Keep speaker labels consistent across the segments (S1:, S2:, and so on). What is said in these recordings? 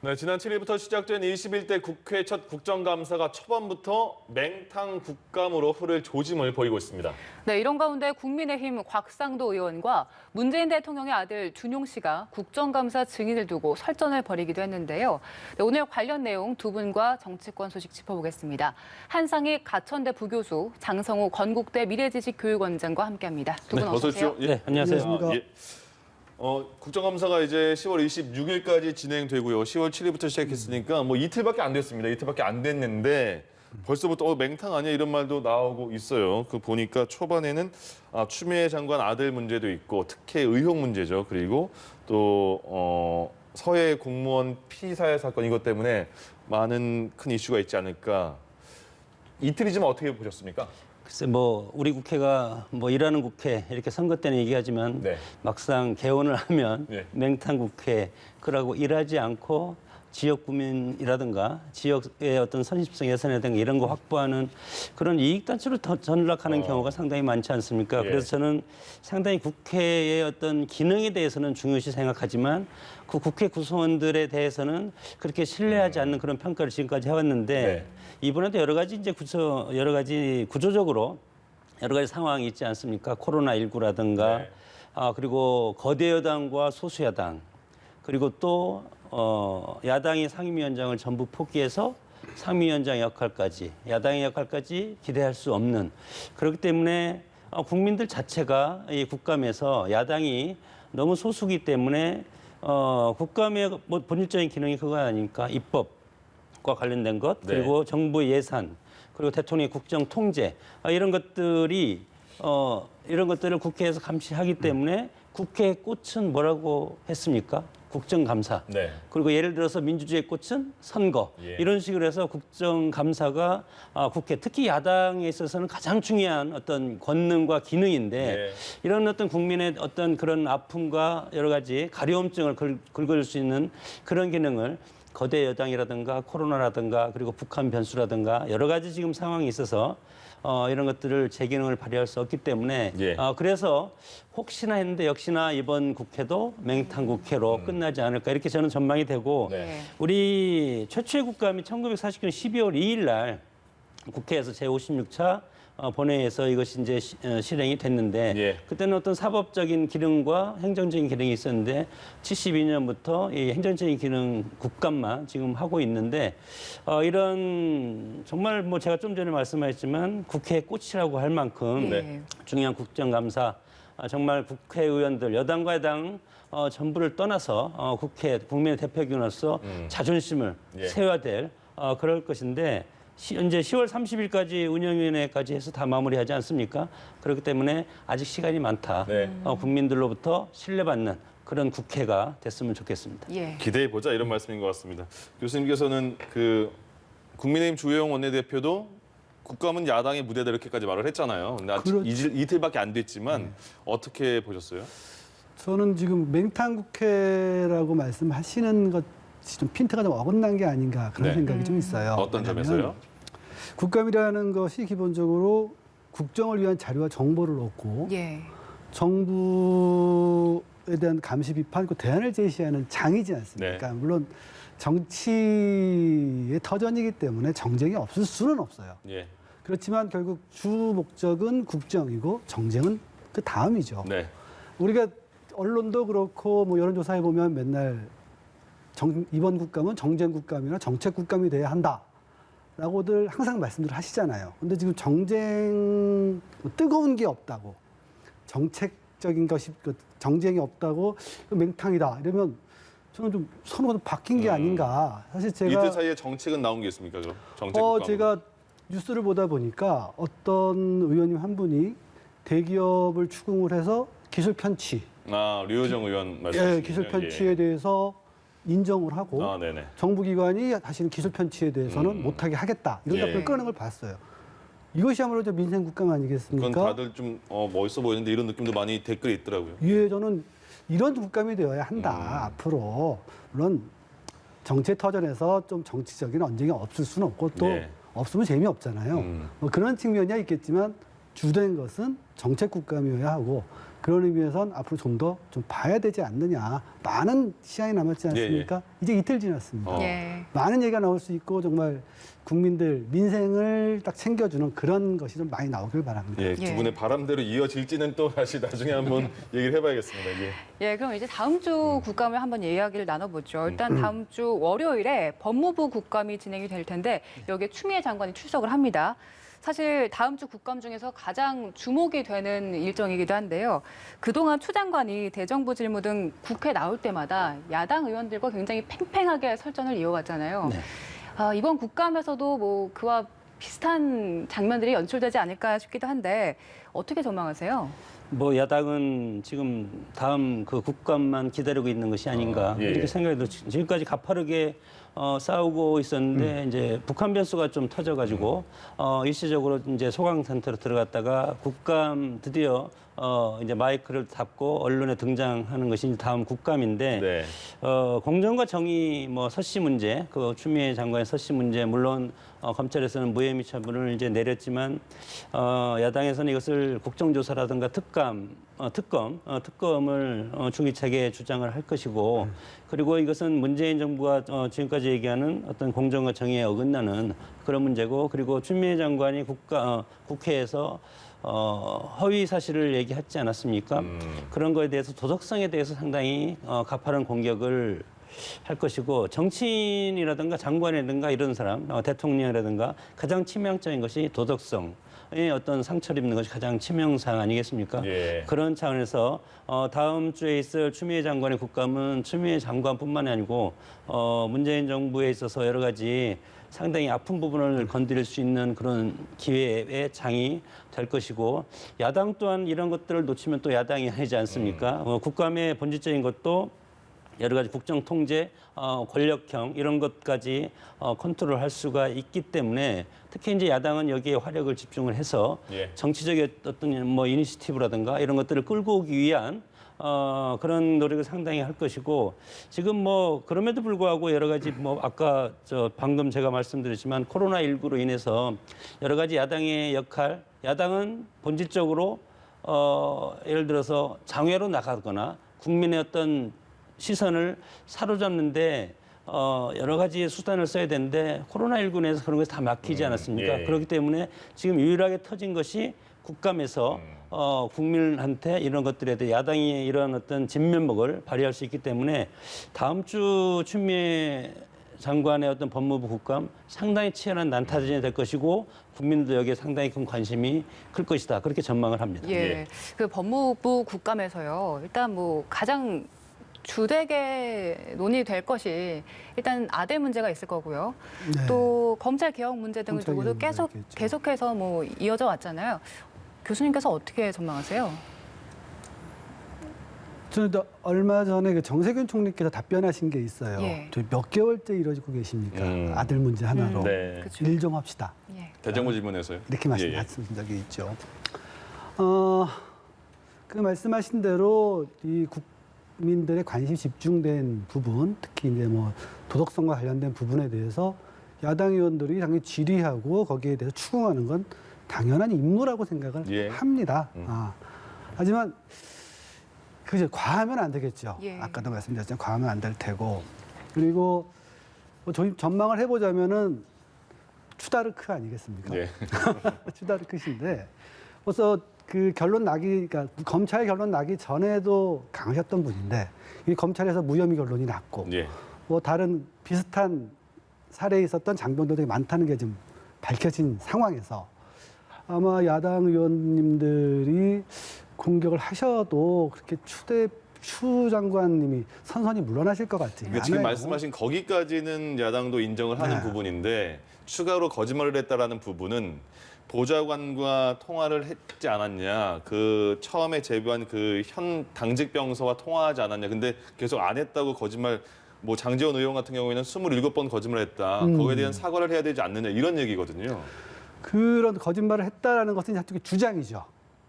S1: 네, 지난 7일부터 시작된 21대 국회 첫 국정감사가 초반부터 맹탕 국감으로 흐를 조짐을 보이고 있습니다.
S2: 네, 이런 가운데 국민의힘 곽상도 의원과 문재인 대통령의 아들 준용 씨가 국정감사 증인을 두고 설전을 벌이기도 했는데요. 네, 오늘 관련 내용 두 분과 정치권 소식 짚어보겠습니다. 한상희 가천대 부교수, 장성호 건국대 미래지식교육원장과 함께합니다. 두 분 어서 오세요.
S1: 예.
S3: 네, 안녕하세요.
S1: 예. 국정감사가 이제 10월 26일까지 진행되고요. 10월 7일부터 시작했으니까 뭐 이틀밖에 안 됐습니다. 이틀밖에 안 됐는데 벌써부터 맹탕 아니야 이런 말도 나오고 있어요. 그 보니까 초반에는 추미애 장관 아들 문제도 있고 특혜 의혹 문제죠. 그리고 또 서해 공무원 피살 사건 이것 때문에 많은 큰 이슈가 있지 않을까. 이틀이지만 어떻게 보셨습니까?
S3: 글쎄 우리 국회가 일하는 국회 이렇게 선거 때는 얘기하지만
S1: 네.
S3: 막상 개원을 하면
S1: 네.
S3: 맹탕 국회 그러고 일하지 않고 지역 구민이라든가 지역의 어떤 선심성 예산이라든가 이런 거 확보하는 그런 이익 단체로 전락하는 경우가 상당히 많지 않습니까?
S1: 예.
S3: 그래서 저는 상당히 국회의 어떤 기능에 대해서는 중요시 생각하지만 그 국회 구성원들에 대해서는 그렇게 신뢰하지 않는 그런 평가를 지금까지 해왔는데
S1: 네.
S3: 이번에도 여러 가지 구조적으로 여러 가지 상황이 있지 않습니까? 코로나19라든가
S1: 네.
S3: 그리고 거대 여당과 소수 야당 그리고 또 야당이 상임위원장을 전부 포기해서 상임위원장 역할까지 야당의 역할까지 기대할 수 없는 그렇기 때문에 국민들 자체가 이 국감에서 야당이 너무 소수기 때문에 국감의 본질적인 기능이 그거 아닙니까? 입법과 관련된 것
S1: 네.
S3: 그리고 정부 예산 그리고 대통령의 국정 통제 이런 것들을 국회에서 감시하기 때문에 국회의 꽃은 뭐라고 했습니까? 국정감사.
S1: 네.
S3: 그리고 예를 들어서 민주주의의 꽃은 선거.
S1: 예.
S3: 이런 식으로 해서 국정감사가 국회, 특히 야당에 있어서는 가장 중요한 어떤 권능과 기능인데
S1: 예.
S3: 이런 어떤 국민의 어떤 그런 아픔과 여러 가지 가려움증을 긁어줄 수 있는 그런 기능을 거대 여당이라든가 코로나라든가 그리고 북한 변수라든가 여러 가지 지금 상황이 있어서 이런 것들을 제 기능을 발휘할 수 없기 때문에
S1: 예.
S3: 그래서 혹시나 했는데 역시나 이번 국회도 맹탕 국회로 끝나지 않을까 이렇게 저는 전망이 되고
S1: 네.
S3: 우리 최초의 국감이 1949년 12월 2일 날 국회에서 제56차 본회의에서 이것이 이제 실행이 됐는데
S1: 예.
S3: 그때는 어떤 사법적인 기능과 행정적인 기능이 있었는데 72년부터 이 행정적인 기능 국감만 지금 하고 있는데 이런 정말 제가 좀 전에 말씀하셨지만 국회의 꽃이라고 할 만큼
S2: 네.
S3: 중요한 국정감사 정말 국회의원들 여당과 야당 전부를 떠나서 국민의 대표기관으로서 자존심을
S1: 예.
S3: 세워야 될 그럴 것인데 현재 10월 30일까지 운영위원회까지 해서 다 마무리하지 않습니까? 그렇기 때문에 아직 시간이 많다.
S1: 네.
S3: 국민들로부터 신뢰받는 그런 국회가 됐으면 좋겠습니다.
S2: 예.
S1: 기대해 보자 이런 말씀인 것 같습니다. 교수님께서는 국민의힘 주호영 원내대표도 국감은 야당의 무대다 이렇게까지 말을 했잖아요. 근데 아직
S4: 그렇죠.
S1: 이틀밖에 안 됐지만 어떻게 보셨어요?
S4: 저는 지금 맹탕 국회라고 말씀하시는 것이 좀 핀트가 좀 어긋난 게 아닌가 그런
S1: 네.
S4: 생각이 좀 있어요.
S1: 어떤
S4: 왜냐하면
S1: 점에서요?
S4: 국감이라는 것이 기본적으로 국정을 위한 자료와 정보를 얻고
S2: 예.
S4: 정부에 대한 감시 비판, 그 대안을 제시하는 장이지 않습니까?
S1: 네.
S4: 물론 정치의 터전이기 때문에 정쟁이 없을 수는 없어요.
S1: 예.
S4: 그렇지만 결국 주 목적은 국정이고 정쟁은 그 다음이죠.
S1: 네.
S4: 우리가 언론도 그렇고 여론조사해 보면 맨날 이번 국감은 정쟁 국감이나 정책 국감이 돼야 한다라고들 항상 말씀들 하시잖아요. 근데 지금 정쟁 뜨거운 게 없다고 정책적인 것이 정쟁이 없다고 맹탕이다 이러면 저는 좀 선호가 좀 바뀐 게 아닌가. 사실 제가
S1: 이틀 사이에 정책은 나온 게 있습니까? 그럼 정책 국감.
S4: 제가 뉴스를 보다 보니까 어떤 의원님 한 분이 대기업을 추궁을 해서 기술 편취,
S1: 류호정 의원 말씀이시죠?
S4: 기술 편취에 대해서 인정을 하고
S1: 네네.
S4: 정부기관이 다시는 기술 편취에 대해서는 못하게 하겠다 이런
S1: 예.
S4: 답변을 꺼내는 걸 봤어요. 이것이야말로 민생 국감 아니겠습니까?
S1: 그건 다들 좀 멋있어 보이는데 이런 느낌도 많이 댓글에 있더라고요.
S4: 예, 저는 이런 국감이 되어야 한다. 앞으로 물론 정치 터전에서 좀 정치적인 언쟁이 없을 수는 없고 또
S1: 예.
S4: 없으면 재미없잖아요. 그런 측면이 있겠지만 주된 것은 정책 국감이어야 하고 그런 의미에선 앞으로 좀 더 좀 봐야 되지 않느냐. 많은 시간이 남았지 않습니까? 이제 이틀 지났습니다.
S2: 예.
S4: 많은 얘기가 나올 수 있고 정말 국민들 민생을 딱 챙겨주는 그런 것이 좀 많이 나오길 바랍니다.
S1: 예, 두
S2: 예.
S1: 분의 바람대로 이어질지는 또 다시 나중에 한번 얘기를 해봐야겠습니다. 예.
S2: 예, 그럼 이제 다음 주 국감을 한번 이야기를 나눠보죠. 일단 다음 주 월요일에 법무부 국감이 진행이 될 텐데 여기에 추미애 장관이 출석을 합니다. 사실 다음 주 국감 중에서 가장 주목이 되는 일정이기도 한데요. 그동안 추 장관이 대정부 질문 등 국회 나올 때마다 야당 의원들과 굉장히 팽팽하게 설전을 이어갔잖아요.
S3: 네.
S2: 이번 국감에서도 뭐 그와 비슷한 장면들이 연출되지 않을까 싶기도 한데 어떻게 전망하세요?
S3: 뭐 야당은 지금 다음 그 국감만 기다리고 있는 것이 아닌가
S1: 예, 예.
S3: 이렇게 생각해도 지금까지 가파르게 싸우고 있었는데 이제 북한 변수가 좀 터져가지고 일시적으로 이제 소강 상태로 들어갔다가 국감 드디어 이제 마이크를 잡고 언론에 등장하는 것이 이제 다음 국감인데
S1: 네.
S3: 공정과 정의 뭐 서씨 문제, 그 추미애 장관의 서씨 문제 물론 검찰에서는 무혐의 처분을 이제 내렸지만 야당에서는 이것을 국정조사라든가 특검을 중기차게 주장을 할 것이고 그리고 이것은 문재인 정부가 지금까지 얘기하는 어떤 공정과 정의에 어긋나는 그런 문제고 그리고 추미애 장관이 국회에서 허위 사실을 얘기하지 않았습니까? 그런 거에 대해서 도덕성에 대해서 상당히 가파른 공격을 할 것이고 정치인이라든가 장관이라든가 이런 사람, 대통령이라든가 가장 치명적인 것이 도덕성의 어떤 상처를 입는 것이 가장 치명상 아니겠습니까?
S1: 예.
S3: 그런 차원에서 다음 주에 있을 추미애 장관의 국감은 추미애 장관뿐만이 아니고 문재인 정부에 있어서 여러 가지 상당히 아픈 부분을 건드릴 수 있는 그런 기회의 장이 될 것이고 야당 또한 이런 것들을 놓치면 또 야당이 아니지 않습니까? 국감의 본질적인 것도 여러 가지 국정 통제, 권력형 이런 것까지 컨트롤할 수가 있기 때문에 특히 이제 야당은 여기에 화력을 집중을 해서
S1: 예.
S3: 정치적인 어떤 뭐 이니시티브라든가 이런 것들을 끌고 오기 위한 그런 노력을 상당히 할 것이고 지금 뭐 그럼에도 불구하고 여러 가지 뭐 아까 방금 제가 말씀드렸지만 코로나19로 인해서 여러 가지 야당의 역할, 야당은 본질적으로 예를 들어서 장외로 나가거나 국민의 어떤 시선을 사로잡는데 여러 가지 수단을 써야 되는데 코로나19로 인해서 그런 것이 다 막히지 않았습니까?
S1: 예.
S3: 그렇기 때문에 지금 유일하게 터진 것이 국감에서 국민한테 이런 것들에 대해 야당이 이런 어떤 진면목을 발휘할 수 있기 때문에 다음 주 추미애 장관의 어떤 법무부 국감 상당히 치열한 난타전이 될 것이고 국민도 여기에 상당히 큰 관심이 클 것이다. 그렇게 전망을 합니다.
S2: 예.
S1: 예.
S2: 그 법무부 국감에서요. 일단 뭐 가장 주되게 논의될 것이 일단 아들 문제가 있을 거고요.
S4: 네.
S2: 또 검찰 개혁 문제 등을
S4: 검찰
S2: 두고도
S4: 개혁 문제가 있겠죠.
S2: 계속해서 뭐 이어져 왔잖아요. 교수님께서 어떻게 전망하세요?
S4: 저는 또 얼마 전에 그 정세균 총리께서 답변하신 게 있어요.
S2: 예.
S4: 저희 몇 개월째 이러고 계십니까? 아들 문제 하나로
S1: 네.
S2: 그쵸.
S4: 일 좀 합시다.
S2: 예.
S1: 대정부 질문에서요.
S4: 이렇게
S1: 예, 예.
S4: 말씀하신 적이 있죠. 그 말씀하신 대로 이 국민들의 관심 집중된 부분, 특히 이제 뭐 도덕성과 관련된 부분에 대해서 야당 의원들이 당연히 질의하고 거기에 대해서 추궁하는 건 당연한 임무라고 생각을
S1: 예.
S4: 합니다. 하지만 그죠, 과하면 안 되겠죠.
S2: 예.
S4: 아까도 말씀드렸지만 과하면 안 될 테고, 그리고 뭐 저희 전망을 해보자면은 추다르크 아니겠습니까?
S1: 예.
S4: 추다르크신데 벌써 그 결론 나기, 그러니까 검찰 결론 나기 전에도 강하셨던 분인데 이 검찰에서 무혐의 결론이 났고
S1: 예.
S4: 뭐 다른 비슷한 사례에 있었던 장병도 되게 많다는 게 좀 밝혀진 상황에서 아마 야당 의원님들이 공격을 하셔도 그렇게 추 장관님이 선선히 물러나실 것 같지
S1: 그러니까
S4: 않아요.
S1: 지금 말씀하신 거기까지는 야당도 인정을 하는
S4: 네.
S1: 부분인데 추가로 거짓말을 했다라는 부분은 보좌관과 통화를 했지 않았냐, 그 처음에 제보한 그 현 당직 병서와 통화하지 않았냐, 근데 계속 안 했다고 거짓말, 뭐 장제원 의원 같은 경우에는 27번 거짓말했다, 거기에 대한 사과를 해야 되지 않느냐 이런 얘기거든요.
S4: 그런 거짓말을 했다라는 것은 한쪽의 주장이죠.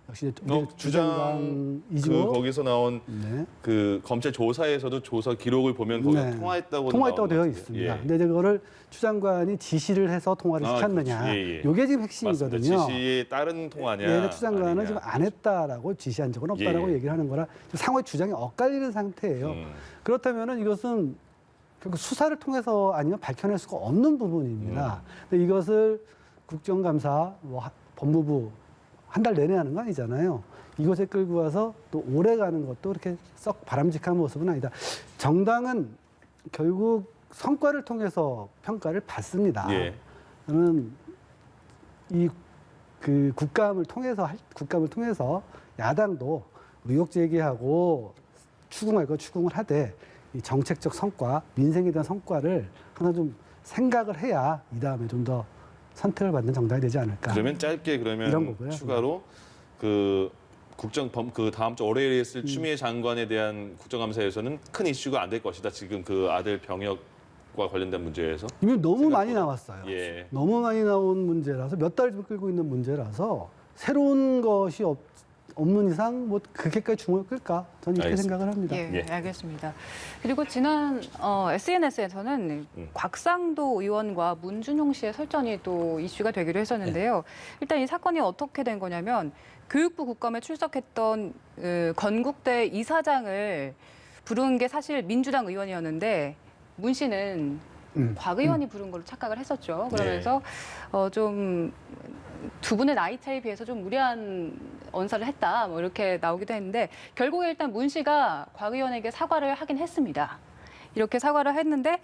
S4: 역시
S1: 주장
S4: 주장이죠.
S1: 거기서 나온
S4: 네.
S1: 그 검찰 조사에서도 조사 기록을 보면 거기
S4: 네.
S1: 통화했다고
S4: 통화했다고 되어
S1: 나온 것 같아요.
S4: 있습니다.
S1: 예.
S4: 근데 이제 그거를 추 장관이 지시를 해서 통화를
S1: 아,
S4: 시켰느냐.
S1: 그렇죠. 예, 예.
S4: 이게 지금
S1: 맞습니다.
S4: 핵심이거든요.
S1: 지시에 따른 통화냐?
S4: 예, 추 장관은
S1: 아니냐.
S4: 지금 안 했다라고 지시한 적은 없다라고
S1: 예, 예.
S4: 얘기를 하는 거라 지금 상호의 주장이 엇갈리는 상태예요. 그렇다면은 이것은 결국 수사를 통해서 아니면 밝혀낼 수가 없는 부분입니다. 근데 이것을 국정감사, 법무부 한 달 내내 하는 거 아니잖아요. 이곳에 끌고 와서 또 오래 가는 것도 그렇게 썩 바람직한 모습은 아니다. 정당은 결국 성과를 통해서 평가를 받습니다.
S1: 예.
S4: 저는 이 그 국감을 통해서 야당도 의혹 제기하고 추궁할 거 추궁을 하되 이 정책적 성과, 민생에 대한 성과를 하나 좀 생각을 해야 이 다음에 좀 더 선택을 받는 정당이 되지 않을까.
S1: 그러면 짧게
S4: 이런
S1: 그러면
S4: 거고요.
S1: 추가로 그 그 다음 주 월요일에 있을 추미애 장관에 대한 국정감사에서는 큰 이슈가 안 될 것이다. 지금 그 아들 병역과 관련된 문제에서.
S4: 이미 너무
S1: 생각보다.
S4: 많이 나왔어요.
S1: 예.
S4: 너무 많이 나온 문제라서 몇 달 좀 끌고 있는 문제라서 새로운 것이 없는 이상 뭐 그렇게까지 중을 끌까? 저는 이렇게
S1: 알겠습니다.
S4: 생각을 합니다.
S2: 예,
S1: 예.
S2: 알겠습니다. 그리고 지난 SNS에서는 곽상도 의원과 문준용 씨의 설전이 또 이슈가 되기도 했었는데요. 일단 이 사건이 어떻게 된 거냐면 교육부 국감에 출석했던 건국대 이사장을 부른 게 사실 민주당 의원이었는데 문 씨는 곽 의원이 부른 걸로 착각을 했었죠. 그러면서 좀 두 분의 나이 차이에 비해서 좀 무리한 언사를 했다, 뭐 이렇게 나오기도 했는데 결국에 일단 문 씨가 곽 의원에게 사과를 하긴 했습니다. 이렇게 사과를 했는데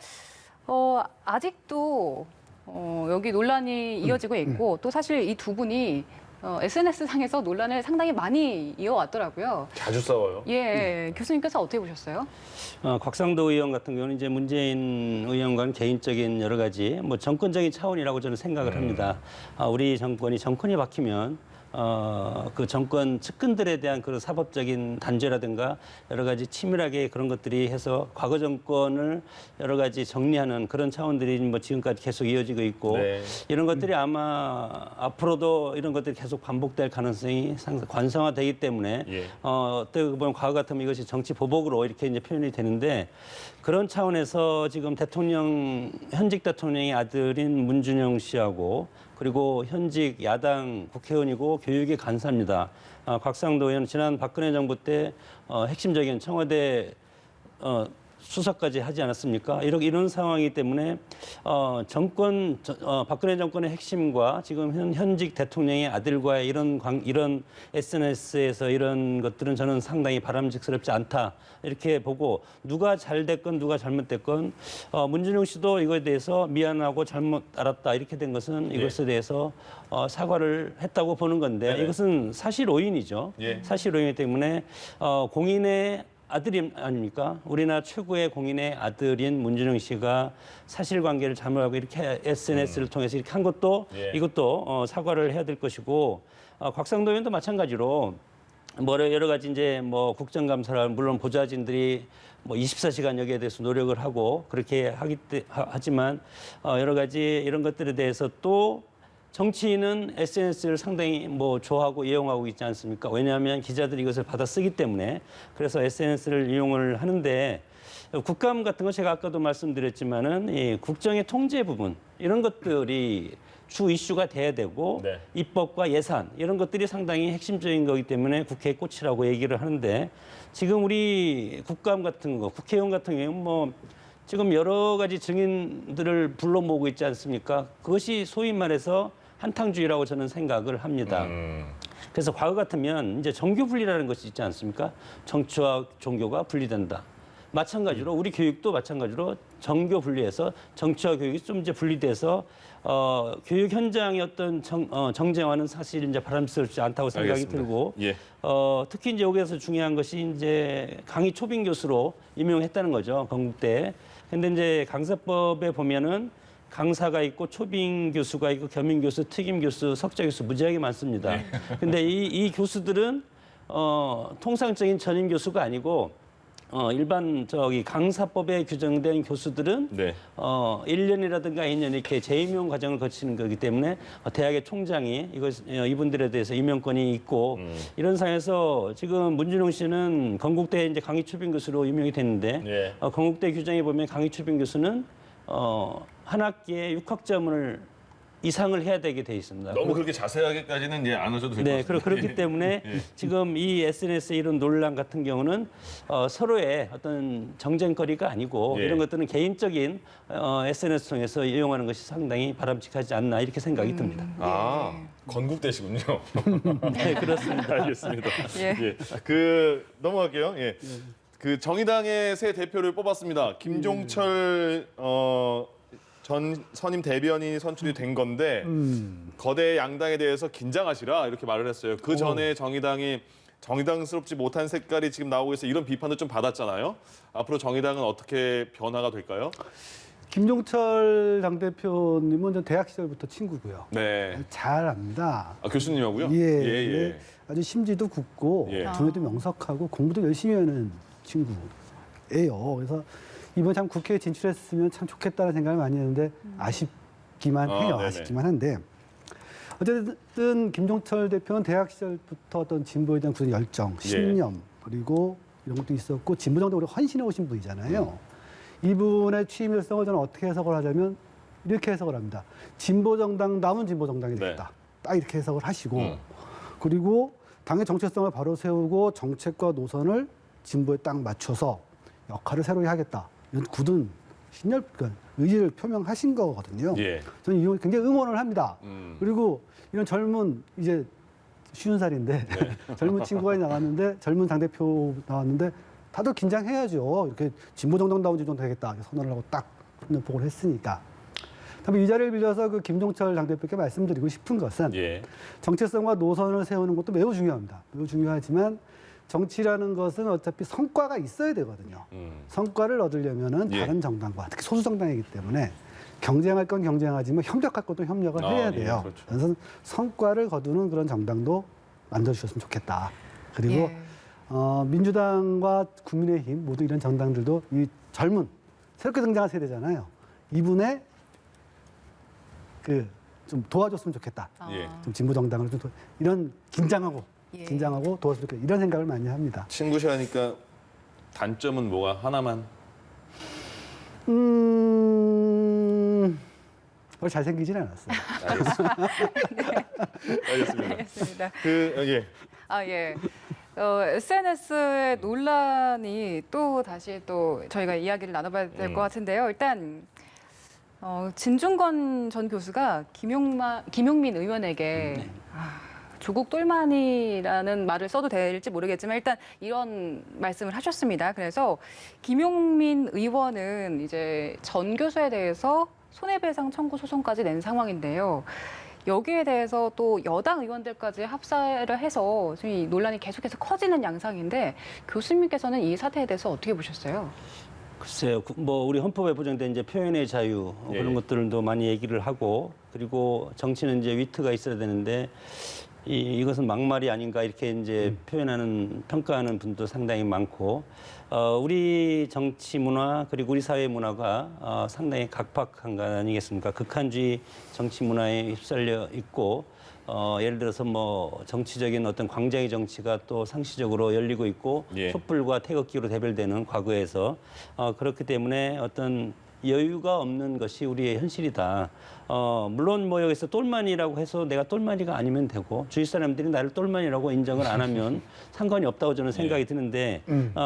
S2: 아직도 여기 논란이 이어지고 있고 또 사실 이 두 분이 SNS상에서 논란을 상당히 많이 이어왔더라고요.
S1: 자주 싸워요.
S2: 예, 교수님께서 어떻게 보셨어요?
S3: 곽상도 의원 같은 경우는 이제 문재인 의원과는 개인적인 여러 가지 뭐 정권적인 차원이라고 저는 생각을 합니다. 우리 정권이 바뀌면 그 정권 측근들에 대한 그런 사법적인 단죄라든가 여러 가지 치밀하게 그런 것들이 해서 과거 정권을 여러 가지 정리하는 그런 차원들이 뭐 지금까지 계속 이어지고 있고
S1: 네.
S3: 이런 것들이 아마 앞으로도 이런 것들이 계속 반복될 가능성이 상당 관성화되기 때문에
S1: 예.
S3: 어떻게 보면 과거 같으면 이것이 정치 보복으로 이렇게 이제 표현이 되는데 그런 차원에서 지금 현직 대통령의 아들인 문준용 씨하고 그리고 현직 야당 국회의원이고 교육의 간사입니다. 곽상도 의원 지난 박근혜 정부 때 핵심적인 청와대 수사까지 하지 않았습니까? 이런 상황이기 때문에 박근혜 정권의 핵심과 지금 현직 대통령의 아들과의 이런 SNS에서 이런 것들은 저는 상당히 바람직스럽지 않다 이렇게 보고 누가 잘 됐건 누가 잘못됐건 문준용 씨도 이거에 대해서 미안하고 잘못 알았다 이렇게 된 것은 이것에 대해서 사과를 했다고 보는 건데
S1: 네네.
S3: 이것은 사실 오인이죠.
S1: 예.
S3: 사실 오인이기 때문에 공인의 아들이 아닙니까? 우리나라 최고의 공인의 아들인 문준용 씨가 사실관계를 잘못 알고 이렇게 SNS를 통해서 이렇게 한 것도
S1: 예.
S3: 이것도 사과를 해야 될 것이고 곽상도 의원도 마찬가지로 여러 가지 이제 뭐 국정감사를 물론 보좌진들이 뭐 24시간 여기에 대해서 노력을 하고 그렇게 하지만 여러 가지 이런 것들에 대해서 또 정치인은 SNS를 상당히 뭐 좋아하고 이용하고 있지 않습니까? 왜냐하면 기자들이 이것을 받아 쓰기 때문에 그래서 SNS를 이용을 하는데 국감 같은 거 제가 아까도 말씀드렸지만은 이 국정의 통제 부분 이런 것들이 주 이슈가 돼야 되고
S1: 네.
S3: 입법과 예산 이런 것들이 상당히 핵심적인 거기 때문에 국회의 꽃이라고 얘기를 하는데 지금 우리 국감 같은 거 국회의원 같은 경우는 뭐 지금 여러 가지 증인들을 불러 모으고 있지 않습니까? 그것이 소위 말해서 한탕주의라고 저는 생각을 합니다. 그래서 과거 같으면 이제 정교 분리라는 것이 있지 않습니까? 정치와 종교가 분리된다. 마찬가지로 우리 교육도 마찬가지로 정교 분리해서 정치와 교육이 좀 이제 분리돼서 교육 현장의 어떤 정쟁화는 사실 이제 바람직스럽지 않다고 생각이
S1: 알겠습니다.
S3: 들고
S1: 예.
S3: 특히 이제 여기서 중요한 것이 이제 강의 초빙 교수로 임용했다는 거죠 건국대. 근데 이제 강사법에 보면은 강사가 있고 초빙 교수가 있고 겸임 교수, 특임 교수, 석좌 교수 무지하게 많습니다. 근데 이 교수들은 통상적인 전임 교수가 아니고 일반 강사법에 규정된 교수들은
S1: 네.
S3: 1년이라든가 2년 이렇게 재임용 과정을 거치는 거기 때문에 대학의 총장이 이분들에 대해서 임명권이 있고 이런 상황에서 지금 문준용 씨는 건국대 이제 강의 출빈 교수로 임명이 됐는데
S1: 예.
S3: 건국대 규정에 보면 강의 출빈 교수는 한 학기에 6학점을 이상을 해야 되게 돼 있습니다.
S1: 너무 그렇게 자세하게까지는 이제 안 하셔도 될 것
S3: 네,
S1: 같습니다.
S3: 그렇기 때문에
S1: 예.
S3: 지금 이 SNS의 이런 논란 같은 경우는 서로의 어떤 정쟁거리가 아니고
S1: 예.
S3: 이런 것들은 개인적인 SNS 통해서 이용하는 것이 상당히 바람직하지 않나 이렇게 생각이 듭니다.
S1: 아, 건국대시군요.
S3: 네, 그렇습니다.
S1: 알겠습니다.
S2: 예.
S1: 예. 넘어갈게요. 예. 그 정의당의 새 대표를 뽑았습니다. 김종철 전 선임 대변인이 선출이 된 건데 거대 양당에 대해서 긴장하시라 이렇게 말을 했어요. 그 전에 정의당이 정의당스럽지 못한 색깔이 지금 나오고 있어 이런 비판도 좀 받았잖아요. 앞으로 정의당은 어떻게 변화가 될까요?
S4: 김종철 당대표님은 전 대학 시절부터 친구고요.
S1: 네.
S4: 잘 압니다.
S1: 아, 교수님하고요?
S4: 예,
S1: 예.
S4: 네. 아주 심지도 굳고
S1: 예.
S4: 두뇌도 명석하고 공부도 열심히 하는 친구예요. 그래서 이번 참 국회에 진출했으면 참 좋겠다는 생각을 많이 했는데 아쉽기만 해요.
S1: 네네.
S4: 아쉽기만 한데 어쨌든 김종철 대표는 대학 시절부터 어떤 진보에 대한 그런 열정, 신념 그리고 이런 것도 있었고 진보 정당으로 헌신해 오신 분이잖아요. 이분의 취임 일성을 저는 어떻게 해석을 하자면 이렇게 해석을 합니다. 진보 정당다운 진보 정당이 되겠다. 딱 이렇게 해석을 하시고 그리고 당의 정체성을 바로 세우고 정책과 노선을 진보에 딱 맞춰서 역할을 새로이 하겠다. 이런 굳은 신념, 그러니까 의지를 표명하신 거거든요.
S1: 예.
S4: 저는 이걸 굉장히 응원을 합니다. 그리고 이런 젊은 이제 50살인데 젊은 친구가 나왔는데 젊은 당대표 나왔는데 다들 긴장해야죠. 이렇게 진보 정당다운 진보 정당 되겠다. 선언을 하고 딱 선포를 했으니까. 다음에 이 자리를 빌려서 그 김종철 당대표께 말씀드리고 싶은 것은
S1: 예.
S4: 정체성과 노선을 세우는 것도 매우 중요합니다. 매우 중요하지만 정치라는 것은 어차피 성과가 있어야 되거든요. 성과를 얻으려면은
S1: 예.
S4: 다른 정당과 특히 소수 정당이기 때문에 경쟁할 건 경쟁하지만 협력할 것도 협력을 해야
S1: 예,
S4: 돼요.
S1: 그렇죠.
S4: 그래서 성과를 거두는 그런 정당도 만들어주셨으면 좋겠다. 그리고
S2: 예.
S4: 민주당과 국민의힘 모두 이런 정당들도 이 젊은 새롭게 등장한 세대잖아요. 이분의 좀 도와줬으면 좋겠다.
S1: 예.
S4: 좀 진보 정당을 좀 이런 긴장하고
S2: 예.
S4: 도와줬으면 좋겠다. 이런 생각을 많이 합니다.
S1: 친구시하니까 단점은 뭐가 하나만?
S4: 별로 잘생기진 않았어요.
S1: 알겠습니다.
S2: 알겠습니다.
S1: 예.
S2: 아, 예. SNS의 논란이 또 다시 또 저희가 이야기를 나눠봐야 될 것 같은데요. 일단 진중권 전 교수가 김용민 의원에게 조국 똘마니라는 말을 써도 될지 모르겠지만 일단 이런 말씀을 하셨습니다. 그래서 김용민 의원은 이제 전 교수에 대해서 손해배상 청구 소송까지 낸 상황인데요. 여기에 대해서 또 여당 의원들까지 합사를 해서 지금 이 논란이 계속해서 커지는 양상인데 교수님께서는 이 사태에 대해서 어떻게 보셨어요?
S3: 글쎄요, 우리 헌법에 보장된 이제 표현의 자유
S1: 예.
S3: 그런 것들도 많이 얘기를 하고 그리고 정치는 이제 위트가 있어야 되는데 이것은 막말이 아닌가 이렇게 이제 표현하는 평가하는 분도 상당히 많고 우리 정치 문화 그리고 우리 사회 문화가 상당히 각박한 거 아니겠습니까? 극한주의 정치 문화에 휩쓸려 있고 예를 들어서 정치적인 어떤 광장의 정치가 또 상시적으로 열리고 있고
S1: 예.
S3: 촛불과 태극기로 대별되는 과거에서 그렇기 때문에 어떤 여유가 없는 것이 우리의 현실이다. 물론 여기서 똘마니라고 해서 내가 똘마니가 아니면 되고 주위 사람들이 나를 똘마니라고 인정을 안 하면 상관이 없다고 저는 생각이 드는데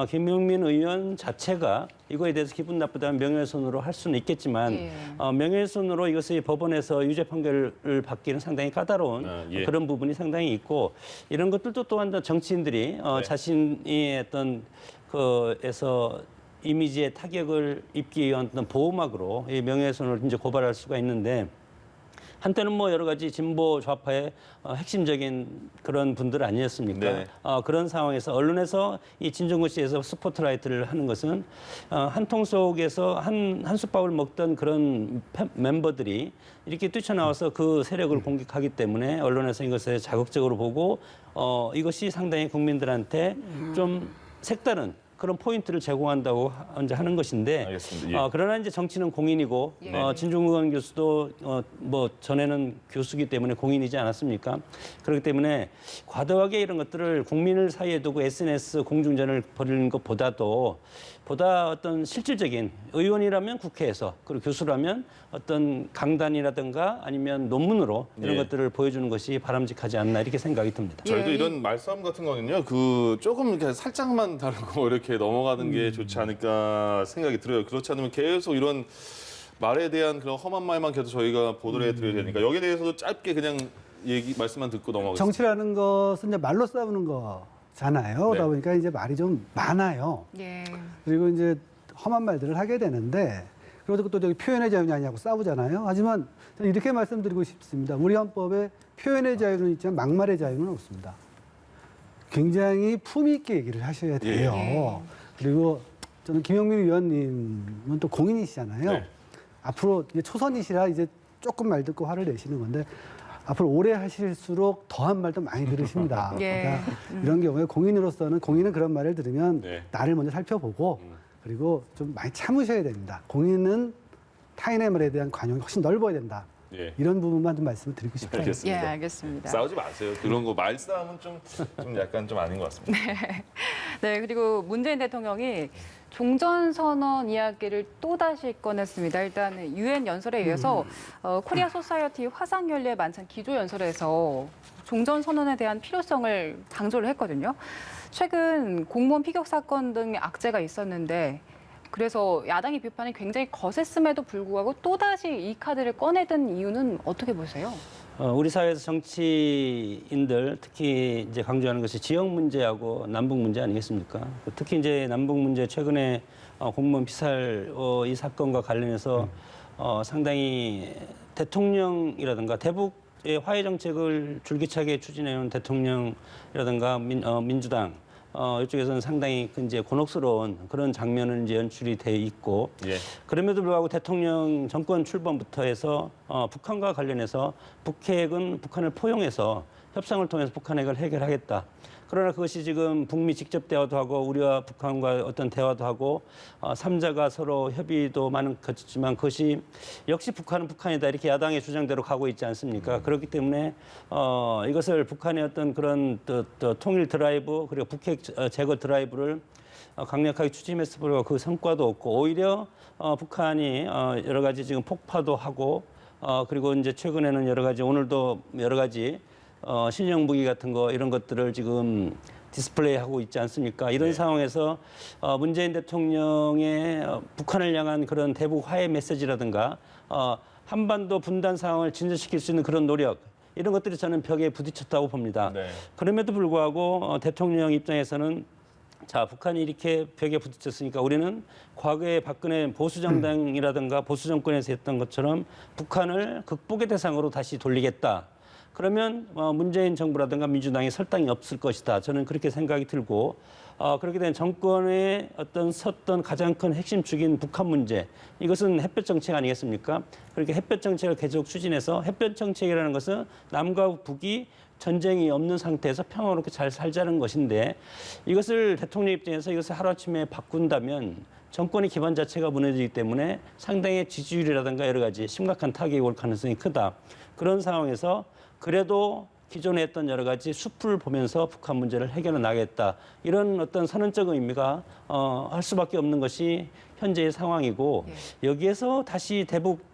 S3: 김용민 의원 자체가 이거에 대해서 기분 나쁘다면 명예훼손으로 할 수는 있겠지만
S2: 예.
S3: 명예훼손으로 이것을 법원에서 유죄 판결을 받기는 상당히 까다로운
S1: 예.
S3: 그런 부분이 상당히 있고 이런 것들도 또한 정치인들이 자신이 어떤 그에서 이미지에 타격을 입기 위한 어떤 보호막으로 이 명예훼손을 이제 고발할 수가 있는데 한때는 여러 가지 진보 좌파의 핵심적인 그런 분들 아니었습니까?
S1: 네.
S3: 그런 상황에서 언론에서 이 진중권 씨에서 스포트라이트를 하는 것은 한 통 속에서 한 솥밥을 먹던 그런 멤버들이 이렇게 뛰쳐나와서 그 세력을 공격하기 때문에 언론에서 이것을 자극적으로 보고 이것이 상당히 국민들한테 좀 색다른 그런 포인트를 제공한다고 이제 하는 것인데
S1: 알겠습니다. 예.
S3: 그러나 이제 정치는 공인이고
S2: 예.
S3: 진중권 교수도 뭐 전에는 교수기 때문에 공인이지 않았습니까? 그렇기 때문에 과도하게 이런 것들을 국민을 사이에 두고 SNS 공중전을 벌이는 것보다도 보다 어떤 실질적인 의원이라면 국회에서 그리고 교수라면 어떤 강단이라든가 아니면 논문으로 이런
S1: 예.
S3: 것들을 보여주는 것이 바람직하지 않나 이렇게 생각이 듭니다.
S1: 저희도
S2: 예,
S1: 이런 말싸움 같은 거는요, 그 조금 이렇게 살짝만 다루고 이렇게 넘어가는 게 좋지 않을까 생각이 들어요. 그렇지 않으면 계속 이런 말에 대한 그런 험한 말만 계속 저희가 보도를 해드려야 되니까 여기에 대해서도 짧게 그냥 말씀만 듣고 넘어가겠습니다.
S4: 정치라는 것은 이제 말로 싸우는 거잖아요.
S1: 네.
S4: 그러다 보니까 이제 말이 좀 많아요.
S2: 예.
S4: 그리고 이제 험한 말들을 하게 되는데 그리고 또 저기 표현의 자유냐 아니냐고 싸우잖아요. 하지만 저는 이렇게 말씀드리고 싶습니다. 우리 헌법에 표현의 자유는 있지만 막말의 자유는 없습니다. 굉장히 품위 있게 얘기를 하셔야 돼요.
S2: 예.
S4: 그리고 저는 김영민 의원님은 또 공인이시잖아요.
S1: 네.
S4: 앞으로 이제 초선이시라 이제 조금 말 듣고 화를 내시는 건데 앞으로 오래 하실수록 더한 말도 많이 들으십니다.
S2: 예.
S4: 그러니까 이런 경우에 공인으로서는 공인은 그런 말을 들으면
S1: 네.
S4: 나를 먼저 살펴보고 그리고 좀 많이 참으셔야 됩니다. 공인은 타인의 말에 대한 관용이 훨씬 넓어야 된다.
S1: 예.
S4: 이런 부분만 좀 말씀을 드리고 싶어요.
S2: 예,
S1: 알겠습니다.
S2: 알겠습니다.
S1: 싸우지 마세요. 그런 거 말싸움은 좀 약간 좀 아닌 것 같습니다.
S2: 네, 그리고 문재인 대통령이 종전선언 이야기를 또다시 꺼냈습니다. 일단 유엔 연설에 의해서 코리아 소사이어티 화상연례 만찬 기조연설에서 종전선언에 대한 필요성을 강조를 했거든요. 최근 공무원 피격 사건 등 악재가 있었는데 그래서 야당의 비판이 굉장히 거셌음에도 불구하고 또다시 이 카드를 꺼내든 이유는 어떻게 보세요?
S3: 우리 사회에서 정치인들 특히 이제 강조하는 것이 지역 문제하고 남북 문제 아니겠습니까? 특히 이제 남북 문제 최근에 공무원 피살 이 사건과 관련해서 상당히 대통령이라든가 대북의 화해 정책을 줄기차게 추진해온 대통령이라든가 민주당 이쪽에서는 상당히 이제 곤혹스러운 그런 장면은 이제 연출이 돼 있고
S1: 예.
S3: 그럼에도 불구하고 대통령 정권 출범부터 해서 북한과 관련해서 북핵은 북한을 포용해서 협상을 통해서 북한 핵을 해결하겠다. 그러나 그것이 지금 북미 직접 대화도 하고 우리와 북한과 어떤 대화도 하고 삼자가 서로 협의도 많은 거쳤지만 그것이 역시 북한은 북한이다 이렇게 야당의 주장대로 가고 있지 않습니까? 그렇기 때문에 이것을 북한의 어떤 그런 또 통일 드라이브 그리고 북핵 제거 드라이브를 강력하게 추진했을 불구하고 그 성과도 없고 오히려 북한이 여러 가지 지금 폭파도 하고 그리고 이제 최근에는 여러 가지 오늘도 여러 가지 신형 무기 같은 거 이런 것들을 지금 디스플레이하고 있지 않습니까? 이런 상황에서 문재인 대통령의 북한을 향한 그런 대북 화해 메시지라든가 한반도 분단 상황을 진전시킬 수 있는 그런 노력 이런 것들이 저는 벽에 부딪혔다고 봅니다.
S1: 네.
S3: 그럼에도 불구하고 대통령 입장에서는 자, 북한이 이렇게 벽에 부딪혔으니까 우리는 과거에 박근혜 보수정당이라든가 보수정권에서 했던 것처럼 북한을 극복의 대상으로 다시 돌리겠다. 그러면 문재인 정부라든가 민주당이 설당이 없을 것이다. 저는 그렇게 생각이 들고 그렇게 된 정권의 어떤 섰던 가장 큰 핵심 축인 북한 문제 이것은 햇볕 정책 아니겠습니까? 그렇게 햇볕 정책을 계속 추진해서 햇볕 정책이라는 것은 남과 북이 전쟁이 없는 상태에서 평화롭게 잘 살자는 것인데 이것을 대통령 입장에서 이것을 하루아침에 바꾼다면 정권의 기반 자체가 무너지기 때문에 상당히 지지율이라든가 여러 가지 심각한 타격이 올 가능성이 크다. 그런 상황에서 그래도 기존에 했던 여러 가지 숲을 보면서 북한 문제를 해결해 나가겠다. 이런 어떤 선언적 의미가 할 수밖에 없는 것이 현재의 상황이고 여기에서 다시 대북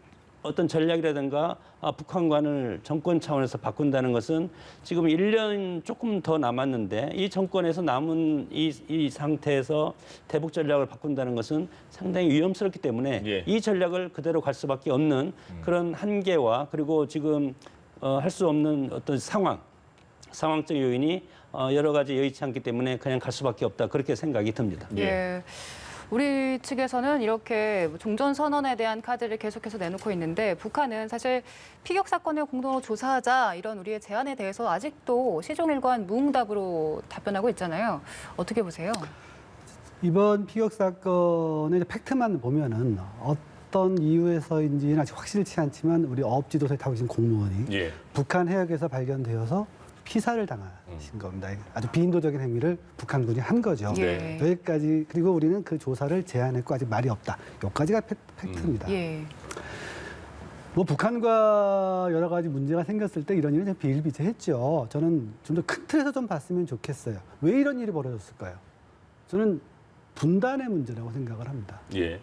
S3: 어떤 전략이라든가 북한관을 정권 차원에서 바꾼다는 것은 지금 1년 조금 더 남았는데 이 정권에서 남은 이 상태에서 대북 전략을 바꾼다는 것은 상당히 위험스럽기 때문에
S1: 예.
S3: 이 전략을 그대로 갈 수밖에 없는 그런 한계와 그리고 지금 할 수 없는 어떤 상황적 요인이 여러 가지 여의치 않기 때문에 그냥 갈 수밖에 없다 그렇게 생각이 듭니다.
S2: 예. 우리 측에서는 이렇게 종전선언에 대한 카드를 계속해서 내놓고 있는데 북한은 사실 피격 사건을 공동으로 조사하자 이런 우리의 제안에 대해서 아직도 시종일관 무응답으로 답변하고 있잖아요. 어떻게 보세요?
S4: 이번 피격 사건의 팩트만 보면은 어떤 이유에서인지는 아직 확실치 않지만 우리 어업 지도소에 타고 계신 공무원이
S1: 예.
S4: 북한 해역에서 발견되어서 피살을 당하신 겁니다. 아주 비인도적인 행위를 북한군이 한 거죠.
S2: 예.
S4: 여기까지. 그리고 우리는 그 조사를 제안했고 아직 말이 없다. 여기까지가 팩트입니다.
S2: 예.
S4: 뭐 북한과 여러 가지 문제가 생겼을 때 이런 일은 좀 비일비재했죠. 저는 좀 더 큰 틀에서 좀 봤으면 좋겠어요. 왜 이런 일이 벌어졌을까요? 저는 분단의 문제라고 생각을 합니다.
S1: 예.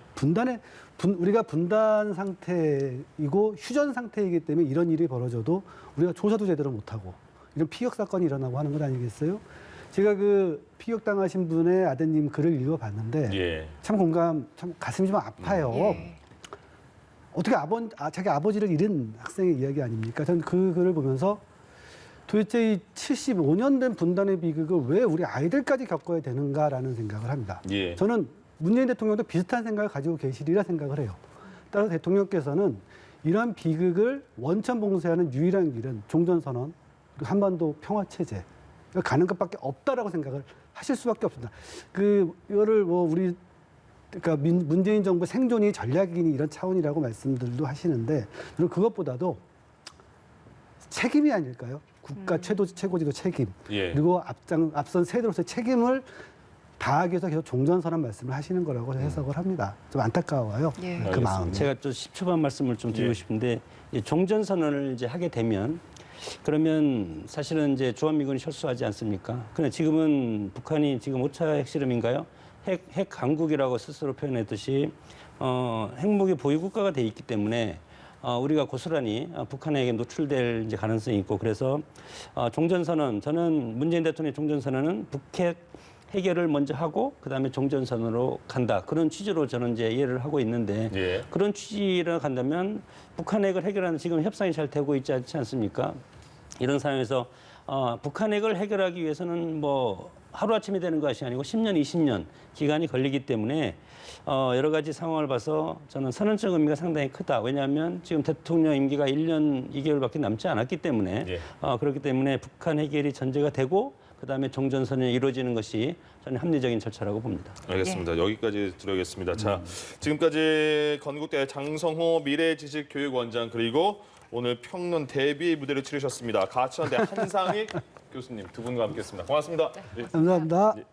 S4: 우리가 분단 상태이고 휴전 상태이기 때문에 이런 일이 벌어져도 우리가 조사도 제대로 못하고 이런 피격 사건이 일어나고 하는 것 아니겠어요? 제가 그 피격당하신 분의 아드님 글을 읽어봤는데
S1: 예.
S4: 참 가슴이 좀 아파요.
S2: 예.
S4: 어떻게 자기 아버지를 잃은 학생의 이야기 아닙니까? 저는 그 글을 보면서 도대체 이 75년 된 분단의 비극을 왜 우리 아이들까지 겪어야 되는가라는 생각을 합니다.
S1: 예.
S4: 저는 문재인 대통령도 비슷한 생각을 가지고 계시리라 생각을 해요. 따라서 대통령께서는 이러한 비극을 원천 봉쇄하는 유일한 길은 종전선언, 그리고 한반도 평화체제 가는 것밖에 없다라고 생각을 하실 수밖에 없습니다. 이거를 그러니까 문재인 정부 생존이 전략이니 이런 차원이라고 말씀들도 하시는데 저는 그것보다도 책임이 아닐까요? 국가 최고지도 책임.
S1: 예.
S4: 그리고 앞선 세대로서의 책임을 다하기 위해서 계속 종전선언 말씀을 하시는 거라고 해석을 합니다. 좀 안타까워요.
S2: 예.
S4: 그 마음이.
S3: 제가 또 10초만 말씀을 좀 드리고
S1: 예.
S3: 싶은데 이 종전선언을 이제 하게 되면 그러면 사실은 이제 주한미군이 철수하지 않습니까? 그런데 지금은 북한이 지금 5차 핵실험인가요? 핵 강국이라고 스스로 표현했듯이 핵무기 보유 국가가 돼 있기 때문에 우리가 고스란히 북한에게 노출될 이제 가능성이 있고 그래서 종전선언 저는 문재인 대통령의 종전선언은 북핵 해결을 먼저 하고 그다음에 종전선언으로 간다 그런 취지로 저는 이제 이해를 하고 있는데
S1: 예.
S3: 그런 취지로 간다면 북한 핵을 해결하는 지금 협상이 잘 되고 있지 않지 않습니까? 이런 상황에서 북한 핵을 해결하기 위해서는 뭐 하루아침에 되는 것이 아니고 10년, 20년 기간이 걸리기 때문에 여러 가지 상황을 봐서 저는 선언적 의미가 상당히 크다. 왜냐하면 지금 대통령 임기가 1년 2개월밖에 남지 않았기 때문에
S1: 예.
S3: 그렇기 때문에 북한 해결이 전제가 되고 그다음에 종전선언이 이루어지는 것이 저는 합리적인 절차라고 봅니다.
S1: 알겠습니다. 여기까지 들어야겠습니다. 자, 지금까지 건국대 장성호 미래지식교육원장 그리고 오늘 평론 대비 무대를 치르셨습니다. 가천대 한상익 교수님 두 분과 함께했습니다. 고맙습니다. 예.
S4: 감사합니다.
S1: 예.